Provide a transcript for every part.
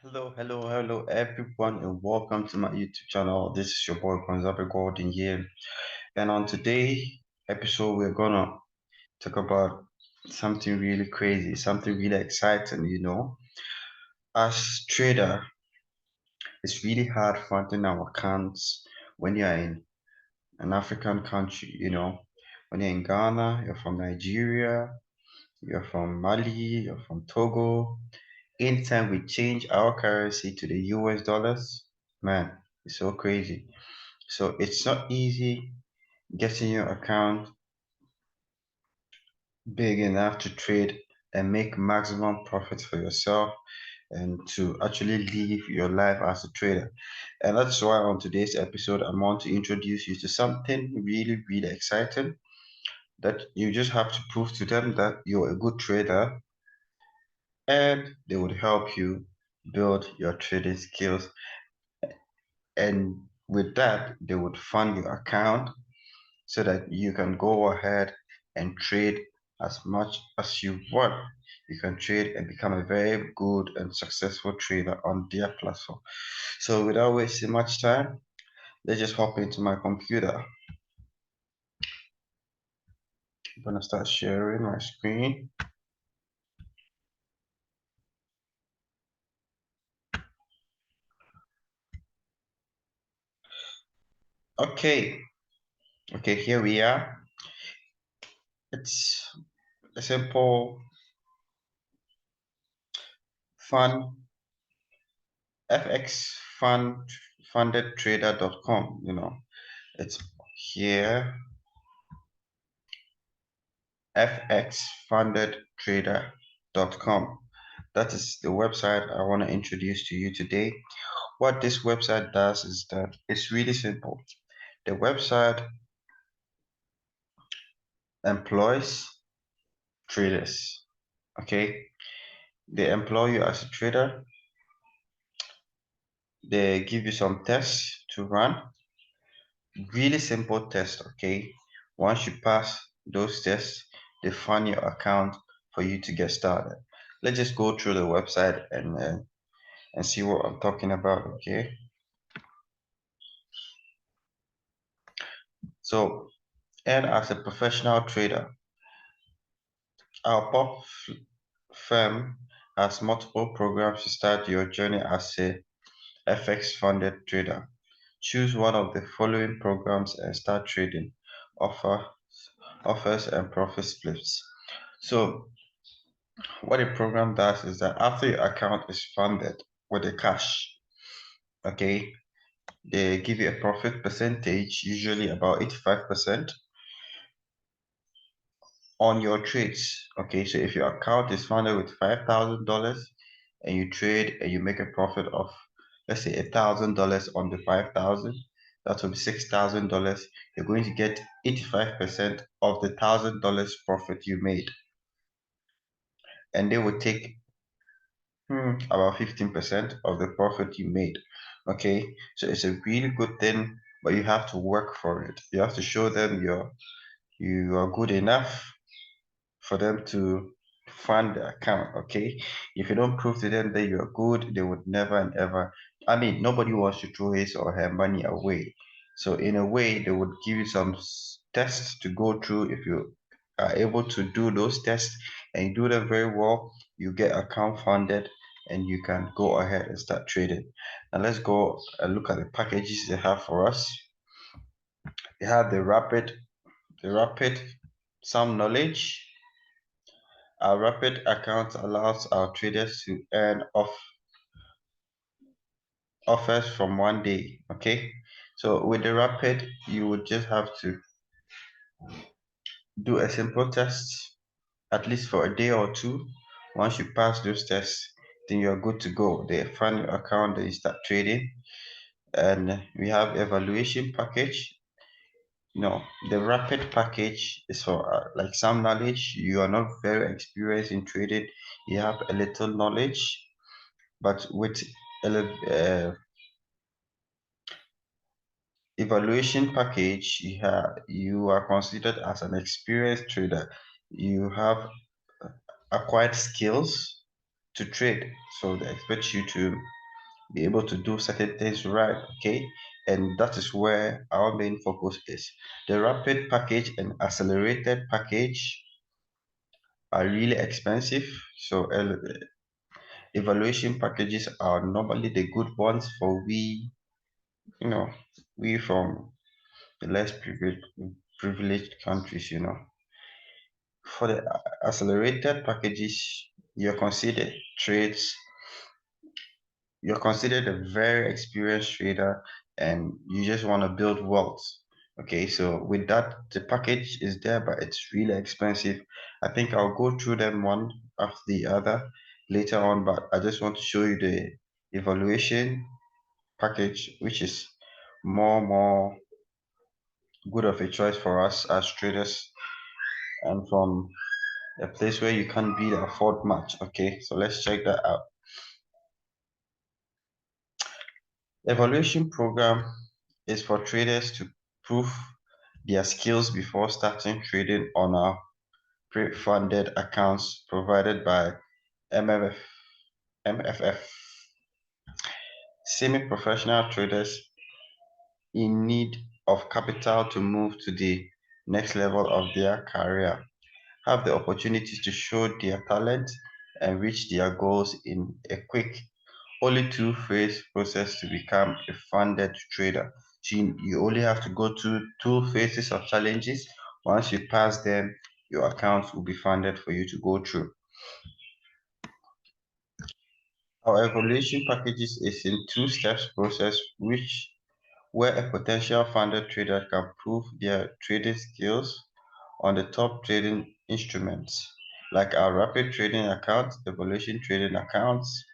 Hello, everyone, and welcome to my YouTube channel. This is your boy Konzabe Gordon here, and on today episode, we're gonna talk about something really crazy, something really exciting. As trader, it's really hard finding our accounts when you're in an African country. When you're in Ghana, you're from Nigeria, you're from Mali, you're from Togo. Anytime we change our currency to the US dollars, man, it's so crazy. So it's not easy getting your account big enough to trade and make maximum profit for yourself and to actually live your life as a trader. And that's why on today's episode, I want to introduce you to something really, really exciting that you just have to prove to them that you're a good trader and they would help you build your trading skills. And with that, they would fund your account so that you can go ahead and trade as much as you want. You can trade and become a very good and successful trader on their platform. So without wasting much time, let's just hop into my computer. I'm gonna start sharing my screen. Okay, okay, here we are. It's a simple, fun FX funded trader.com. It's here, fxfundedtrader.com. That is the website I want to introduce to you today. What this website does is that it's really simple. The website employs traders. Okay, they employ you as a trader. They give you some tests to run. Really simple tests. Okay, once you pass those tests, they fund your account for you to get started. Let's just go through the website and see what I'm talking about. Okay, so and as a professional trader, our firm has multiple programs to start your journey as a FX funded trader. Choose one of the following programs and start trading. Offer, Offers and profit splits. So, what the program does is that after your account is funded with the cash, okay, they give you a profit percentage, usually about 85% on your trades. Okay, so if your account is funded with $5,000 and you trade and you make a profit of, let's say, $1,000 on the 5,000, that will be $6,000. You're going to get 85% of the $1,000 profit you made, and they will take about 15% of the profit you made. Okay, so it's a really good thing, but you have to work for it. You have to show them you are good enough for them to fund the account. Okay, if you don't prove to them that you're good, they would never and ever. I mean, nobody wants to throw his or her money away. So in a way, they would give you some tests to go through. If you are able to do those tests and you do them very well, you get account funded and you can go ahead and start trading. Now let's go and look at the packages they have for us. They have the rapid some knowledge. Our Rapid account allows our traders to earn offers from one day. Okay, so with the Rapid, you would just have to do a simple test at least for a day or two. Once you pass those tests, then you're good to go. They fund your account, then you start trading. And we have evaluation package. No, the Rapid package is for like some knowledge. You are not very experienced in trading. You have a little knowledge, but with evaluation package, you are considered as an experienced trader. You have acquired skills to trade. So they expect you to be able to do certain things right, okay? And that is where our main focus is. The rapid package and accelerated package are really expensive. So evaluation packages are normally the good ones for we from the less privileged countries. For the accelerated packages, you're considered trades you're considered a very experienced trader and you just want to build wealth. Okay, so with that, the package is there, but it's really expensive. I think I'll go through them one after the other later on, but I just want to show you the evaluation package, which is more good of a choice for us as traders and from a place where you can't really afford much. Okay, so let's check that out. Evaluation program is for traders to prove their skills before starting trading on our pre-funded accounts provided by MFF. Semi-professional traders in need of capital to move to the next level of their career have the opportunity to show their talent and reach their goals in a quick, only two-phase process to become a funded trader. So you only have to go through two phases of challenges. Once you pass them, your account will be funded for you to go through. Our evaluation packages is in two steps process, where a potential funded trader can prove their trading skills on the top trading instruments, like our rapid trading account, evaluation trading accounts.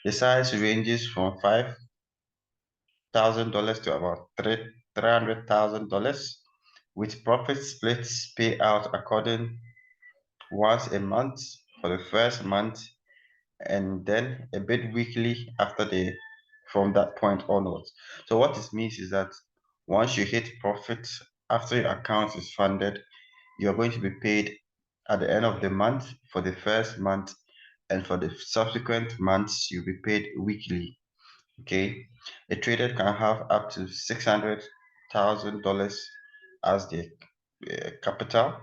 The size ranges from $5,000 to about $300,000, with profit splits pay out according once a month for the first month and then a bit weekly from that point onwards. So what this means is that once you hit profit after your account is funded, you're going to be paid at the end of the month for the first month, and for the subsequent months you'll be paid weekly. Okay, a trader can have up to $600,000 as the capital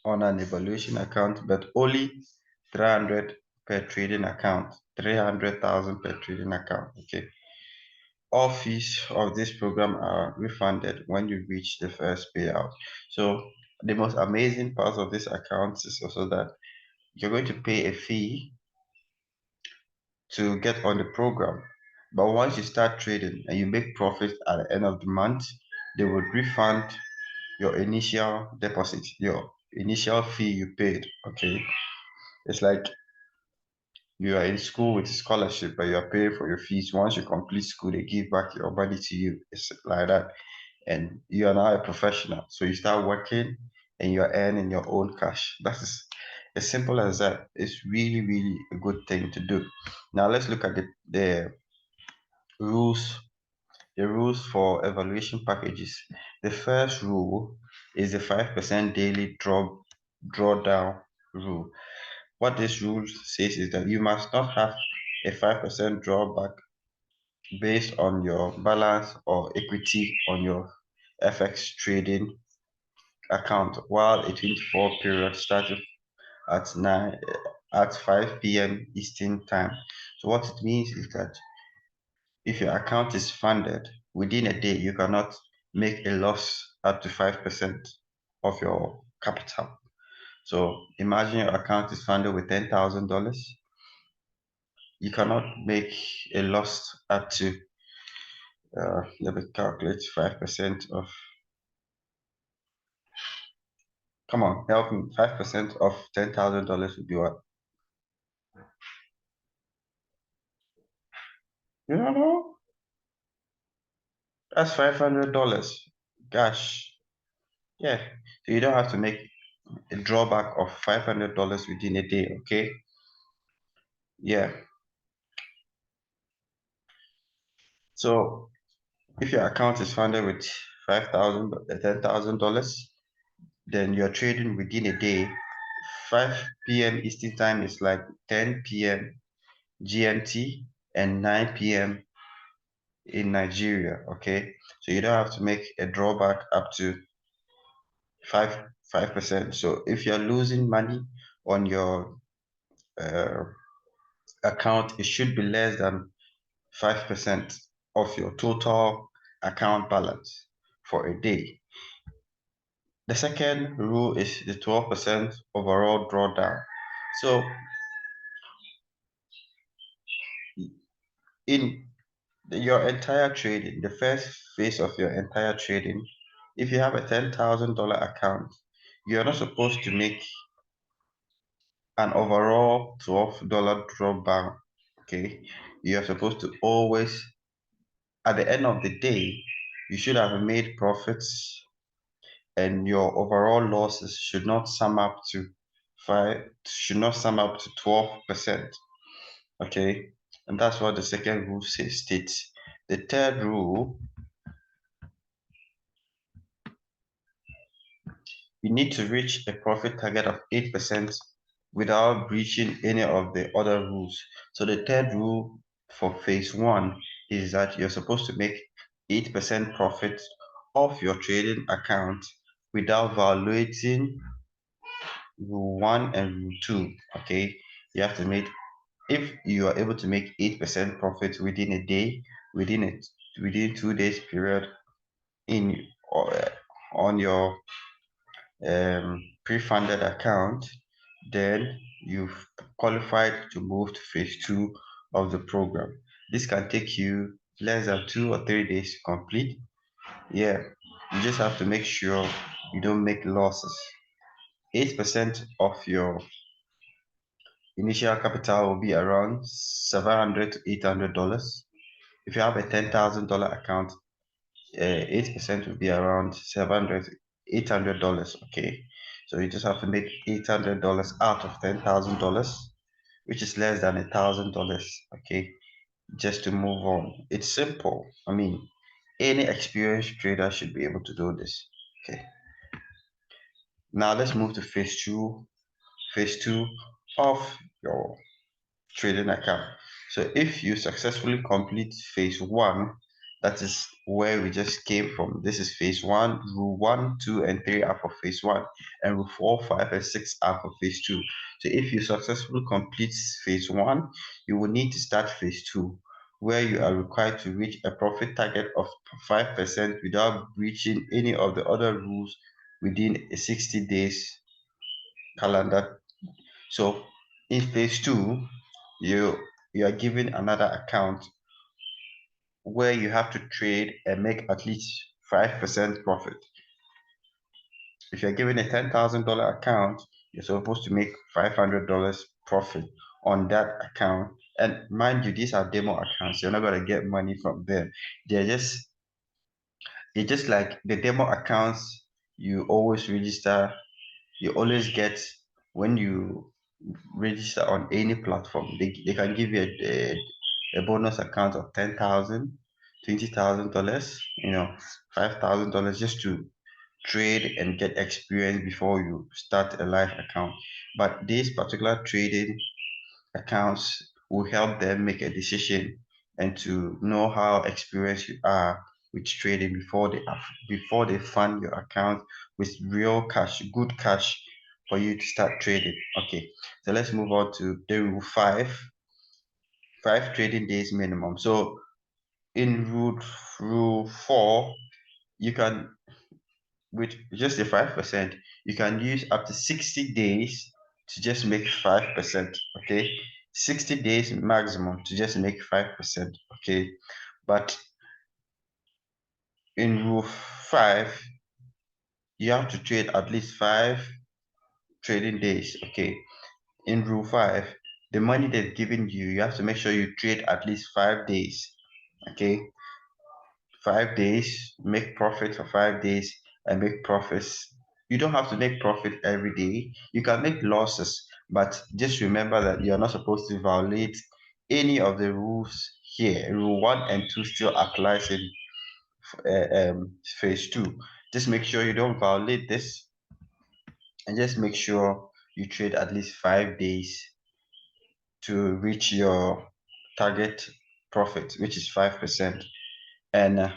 on an evaluation account, but only 300 per trading account, 300,000 per trading account. Okay, all fees of this program are refunded when you reach the first payout. So the most amazing part of this account is also that you're going to pay a fee to get on the program. But once you start trading and you make profit at the end of the month, they would refund your initial deposit, your initial fee you paid. Okay. It's like you are in school with scholarship, but you are paying for your fees. Once you complete school, they give back your money to you. It's like that. And you are now a professional. So you start working and you're earning your own cash. That is as simple as that. It's really a good thing to do. Now let's look at the rules, the rules for evaluation packages. The first rule is the 5% daily drawdown rule. What this rule says is that you must not have a 5% drawback based on your balance or equity on your FX trading account while a 24 period starting at 5 p.m. Eastern time. So what it means is that if your account is funded within a day, you cannot make a loss up to 5% of your capital. So imagine your account is funded with $10,000. You cannot make a loss up to, let me calculate 5% of, come on, help me, 5% of $10,000 would be what? You don't know? That's $500. Gosh, yeah. So you don't have to make a drawback of $500 within a day, okay? Yeah. So if your account is funded with $10,000, then you're trading within a day 5 p.m. Eastern time is like 10 p.m. GMT and 9 p.m. in Nigeria. Okay, so you don't have to make a drawback up to 5%. So if you're losing money on your account, it should be less than 5% of your total account balance for a day. The second rule is the 12% overall drawdown. So in your entire trading, the first phase of your entire trading, if you have a $10,000 account, you're not supposed to make an overall $12 drawdown. Okay, you're supposed to always, at the end of the day, you should have made profits, and your overall losses should not sum up to 12%. Okay, and that's what the second rule states. The third rule, you need to reach a profit target of 8% without breaching any of the other rules. So the third rule for phase one is that you're supposed to make 8% profit of your trading account without violating rule one and rule two. Okay, you have to make, if you are able to make 8% profit within a day, within 2 days period in on your pre-funded account, then you've qualified to move to phase two of the program. This can take you less than 2 or 3 days to complete. Yeah, you just have to make sure you don't make losses. 8% of your initial capital will be around $700 to $800. If you have a $10,000 account, 8% will be around $700 to $800. Okay, so you just have to make $800 out of $10,000, which is less than $1,000. Okay, just to move on. It's simple. I mean, any experienced trader should be able to do this. Okay, now let's move to phase two. Phase two of your trading account. So if you successfully complete phase one, that is where we just came from. This is phase one. Rule 1, 2, and 3 are for phase one, and rule 4, 5, and 6 are for phase two. So if you successfully complete phase one, you will need to start phase two, where you are required to reach a profit target of 5% without breaching any of the other rules within a 60 days calendar. So in phase two, you are given another account where you have to trade and make at least 5% profit. If you're given a $10,000 account, you're supposed to make $500 profit on that account. And mind you, these are demo accounts. You're not going to get money from them. They're just like the demo accounts you always register. You always get when you register on any platform. They can give you a bonus account of $10,000, $20,000, $5,000 just to trade and get experience before you start a live account. But these particular trading accounts will help them make a decision and to know how experienced you are with trading before they fund your account with real cash, good cash for you to start trading. Okay, so let's move on to the rule five trading days minimum. So in rule 4, you can, with just the 5%, you can use up to 60 days to just make 5%. Okay, 60 days maximum to just make 5%. Okay, but in rule 5, you have to trade at least 5 trading days. Okay, in rule 5, the money they've given you, you have to make sure you trade at least 5 days. Okay, 5 days, make profit for 5 days, and make profits. You don't have to make profit every day. You can make losses, but just remember that you are not supposed to violate any of the rules here. Rule 1 and 2 still applies in phase 2. Just make sure you don't violate this, and just make sure you trade at least 5 days to reach your target profit, which is 5%. And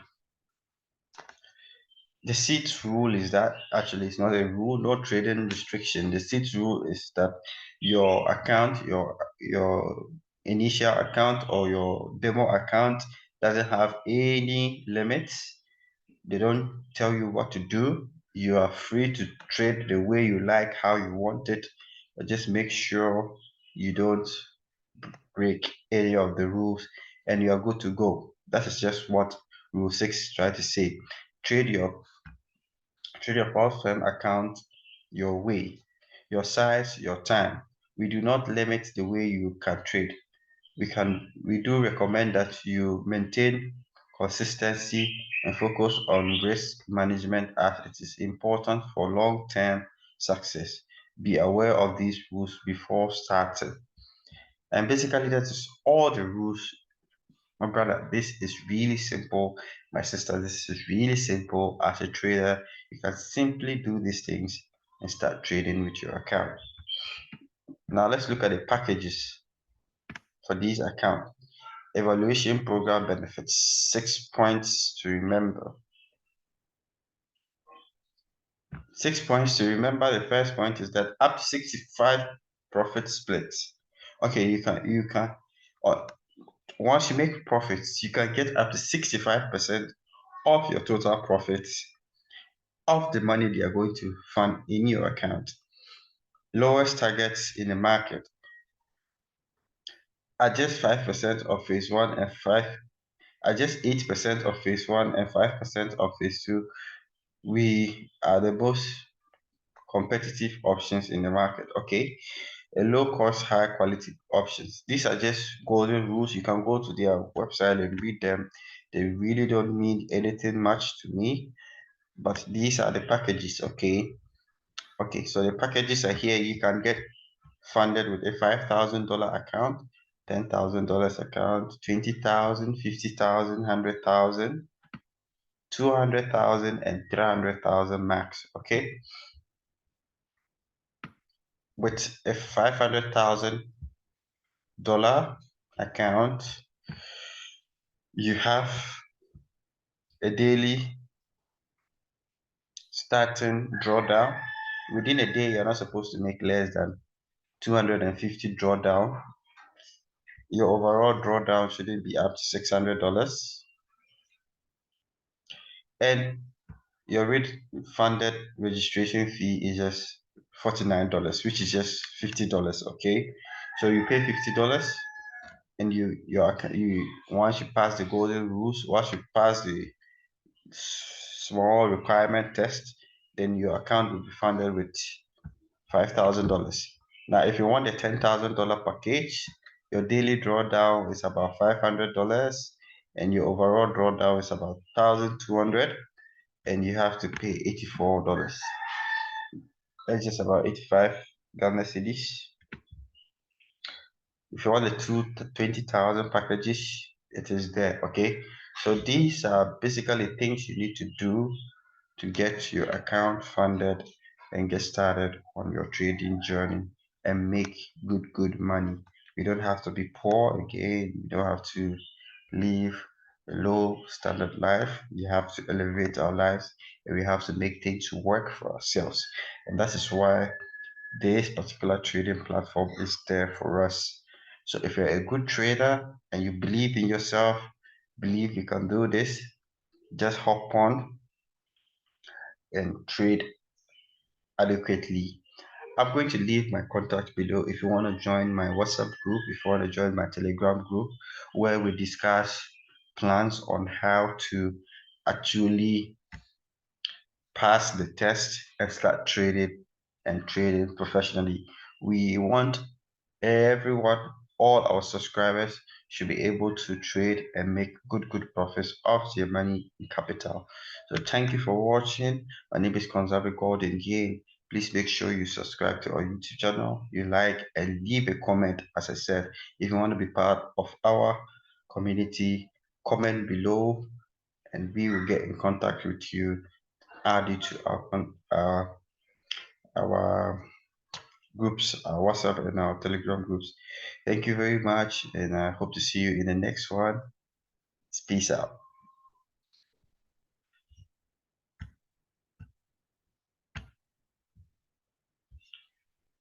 the seats rule is that actually it's not a rule, no trading restriction. The seats rule is that your account, your initial account or your demo account doesn't have any limits. They don't tell you what to do. You are free to trade the way you like, how you want it, but just make sure you don't break any of the rules and you are good to go. That is just what Rule 6 try to say. Trade your platform account your way, your size, your time. We do not limit the way you can trade. We do recommend that you maintain consistency and focus on risk management as it is important for long-term success. Be aware of these rules before starting. And basically that is all the rules. My brother, this is really simple. My sister, this is really simple. As a trader, you can simply do these things and start trading with your account. Now let's look at the packages for these accounts. Evaluation program benefits, 6 points to remember. 6 points to remember. The first point is that up to 65 profit splits. Okay, you can, once you make profits, you can get up to 65% of your total profits of the money they are going to fund in your account. Lowest targets in the market. Adjust 5% of phase one and 8% of phase one and 5% of phase two. We are the most competitive options in the market. Okay, a low cost, high quality options. These are just golden rules. You can go to their website and read them. They really don't mean anything much to me, but these are the packages. Okay, so the packages are here. You can get funded with a $5,000 account, $10,000 account, 20,000, 50,000, 100,000, 200,000, and 300,000 max. Okay, with a $500,000 account, you have a daily starting drawdown. Within a day, you're not supposed to make less than 250 drawdown. Your overall drawdown shouldn't be up to $600. And your funded registration fee is just $49, which is just $50. Okay, so you pay $50 and you once you pass the golden rules, once you pass the small requirement test, then your account will be funded with $5,000. Now, if you want a $10,000 package, your daily drawdown is about $500 and your overall drawdown is about $1,200 and you have to pay $84. That's just about 85 Ghana cedis. If you want the 20,000 packages, it is there. Okay, so these are basically things you need to do to get your account funded and get started on your trading journey and make good money. You don't have to be poor again. You don't have to live a low standard life. We have to elevate our lives and we have to make things work for ourselves. And that is why this particular trading platform is there for us. So if you're a good trader and you believe in yourself, believe you can do this, just hop on and trade adequately. I'm going to leave my contact below if you want to join my WhatsApp group, if you want to join my Telegram group, where we discuss plans on how to actually pass the test and start trading professionally. We want everyone, all our subscribers should be able to trade and make good profits off their money in capital. So thank you for watching. My name is Konzabe Golden Gain. Please make sure you subscribe to our YouTube channel, you like and leave a comment. As I said, if you want to be part of our community, comment below and we will get in contact with you, add you to our groups, our WhatsApp and our Telegram groups. Thank you very much, and I hope to see you in the next one. Peace out.